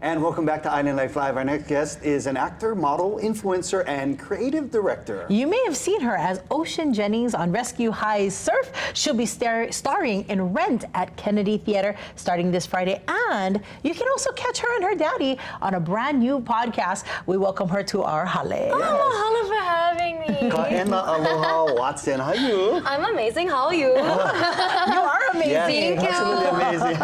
And welcome back to Island Life Live. Our next guest is an actor, model, influencer, and creative director. You may have seen her as Ocean Jennings on Rescue High's Surf. She'll be starring in Rent at Kennedy Theater starting this Friday. And you can also catch her and her daddy on a brand new podcast. We welcome her to our hale. Oh, mahalo for having me. Kaena aloha, Watson. How are you? I'm amazing. How are you? You are amazing. Yeah, Thank you. absolutely amazing.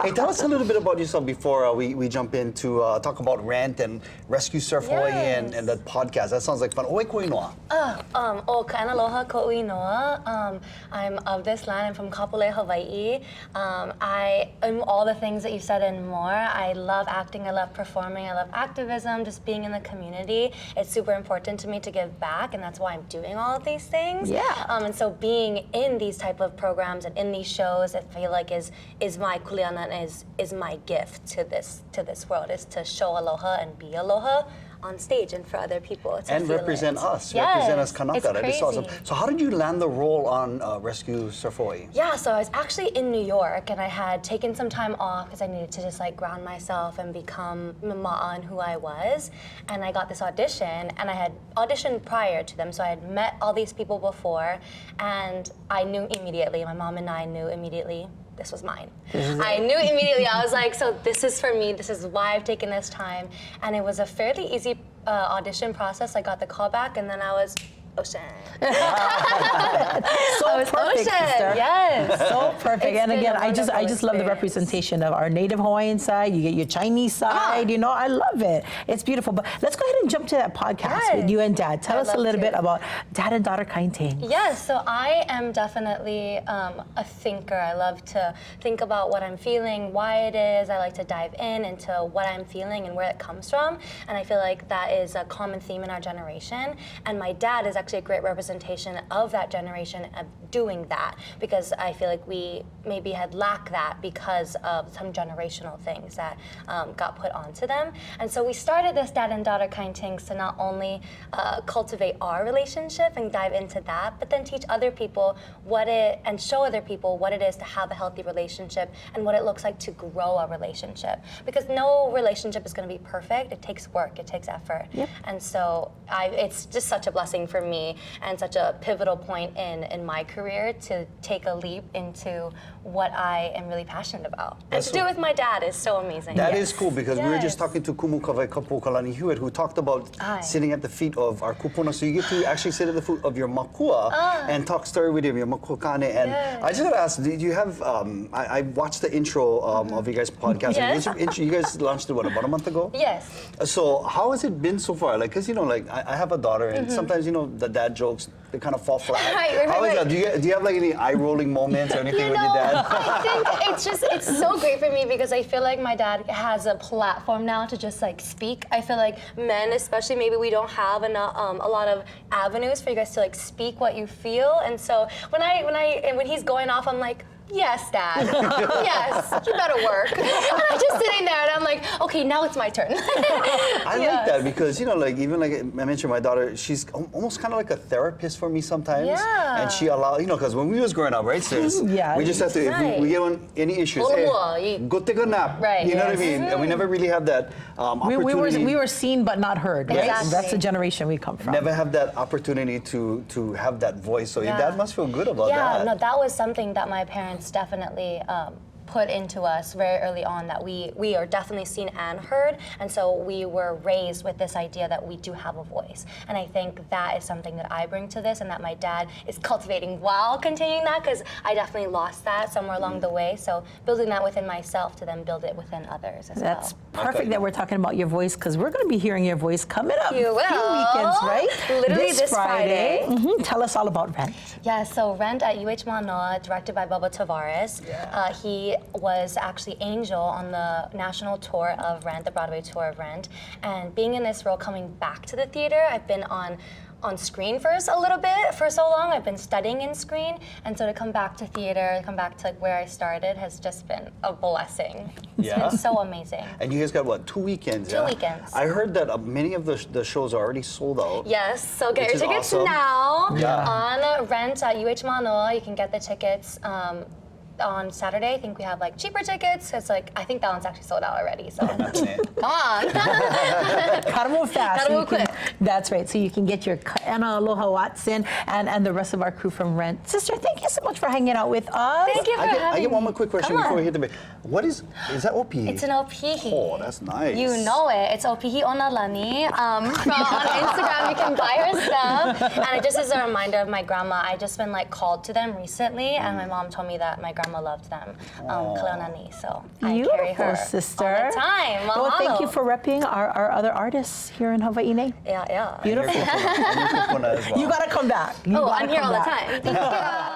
Hey, tell us a little bit about yourself before we jump in to talk about Rent and Rescue Surf Hawaii and that podcast. That sounds like fun. Oi koinoa. Kaena aloha ko'ui noa. I'm of this land. I'm from Kapolei, Hawaii. I am all the things that you said and more. I love acting. I love performing. I love activism. Just being in the community. It's super important to me to give back, and that's why I'm doing all of these things. Yeah. And so being in these type of programs and in these shows, I feel like is my kuleana and is my gift to this world, is to show aloha and be aloha on stage and for other people. And represent us. Yes, represent us Kanaka. it's That is awesome. crazy. So how did you land the role on Rescue Surf Hawaii? Yeah, so I was actually in New York and I had taken some time off because I needed to just like ground myself and become ma'a in who I was. And I got this audition, and I had auditioned prior to them, so I had met all these people before, and I knew immediately, my mom and I knew immediately, this was mine. I knew immediately, I was like, so this is for me, this is why I've taken this time. And it was a fairly easy audition process. I got the call back, and then I was Ocean. So perfect, sister. Yes. So perfect. It's And been again, a I just wonderful love the experience. representation of our native Hawaiian side. You get your Chinese side. You know, I love it. It's beautiful. But let's go ahead and jump to that podcast with you and Dad. Tell us a love little to. bit about Dad and Daughter Kind Things. Yes, so I am definitely a thinker. I love to think about what I'm feeling, why it is. I like to dive into what I'm feeling and where it comes from. And I feel like that is a common theme in our generation. And my dad is actually a great representation of that generation of doing that, because I feel like we maybe had lacked that because of some generational things that got put onto them. And so we started this Dad and Daughter Kind Things to not only cultivate our relationship and dive into that, but then teach other people and show other people what it is to have a healthy relationship and what it looks like to grow a relationship. Because no relationship is going to be perfect. It takes work, it takes effort. Yep. And so it's just such a blessing for me and such a pivotal point in my career to take a leap into what I am really passionate about. And to do it with my dad is so amazing. That is cool, because we were just Yes. talking to Kumu Kawai Kapo Kalani Hewitt, who talked about sitting at the feet of our kupuna. So you get to actually sit at the foot of your makua and talk story with him, your makua kane. And I just gotta ask, do you have, I watched the intro of you guys' podcast. Yes. You guys launched it, what, about a month ago? Yes. So how has it been so far? Like, cause you know, like I have a daughter, and sometimes, you know, the dad jokes, they kind of fall flat. Right. How is that? Do you have like any eye-rolling moments or anything with your dad? I think it's so great for me because I feel like my dad has a platform now to just like speak. I feel like men, especially, maybe we don't have enough, a lot of avenues for you guys to like speak what you feel. And so when he's going off, I'm like, yes, Dad. Yes, you better work. And I'm just sitting there and I'm like, okay, now it's my turn. I like that because, you know, like even like I mentioned, my daughter, she's almost kind of like a therapist for me sometimes. Yeah. And she allows, you know, because when we was growing up, right, sis? Yeah. We just have to, if we get on any issues, go take a nap. Right. You know what I mean? And we never really have that opportunity. We were seen but not heard. Right? Exactly. That's the generation we come from. Never have that opportunity to have that voice. So your dad must feel good about that. Yeah, no, that was something that my parents definitely put into us very early on, that we are definitely seen and heard, and so we were raised with this idea that we do have a voice. And I think that is something that I bring to this and that my dad is cultivating while continuing that, because I definitely lost that somewhere along the way. So building that within myself to then build it within others as That's well. perfect that we're talking about your voice, because we're going to be hearing your voice coming up You a few will. weekends, right? Literally this Friday. Tell us all about Rent. Yeah, so Rent at UH Manoa, directed by Bubba Tavares. He was actually Angel on the national tour of Rent, the Broadway tour of Rent. And being in this role, coming back to the theater, I've been on screen for a little bit, for so long. I've been studying in screen, and so to come back to theater, come back to like where I started, has just been a blessing. It's been so amazing. And you guys got what, 2 weekends? 2 weekends. I heard that many of the shows are already sold out. Yes, so get Which your is tickets awesome. now Yeah. on Rent at UH Manoa. You can get the tickets on Saturday, I think we have like cheaper tickets. It's like, I think that one's actually sold out already. So come on. Gotta move fast. Gotta move quick. That's right. So you can get your Anna Aloha Watson and the rest of our crew from Rent. Sister, thank you so much for hanging out with us. Thank you for having me. I get one more quick question Come before on. we hit the break. What is that opihi? It's an opihi. Oh, that's nice. You know it. It's opihi onalani. From on Instagram, you can buy her stuff. And it just is a reminder of my grandma. I just been like called to them recently, and my mom told me that my grandma loved them. Kaleonani. So I carry her sister. all the time. Well, Mahalo. thank you for repping our other artists here in Hawaii. Yeah. Beautiful. And your kupuna as well. You gotta come back. I'm here all the time. Thank you.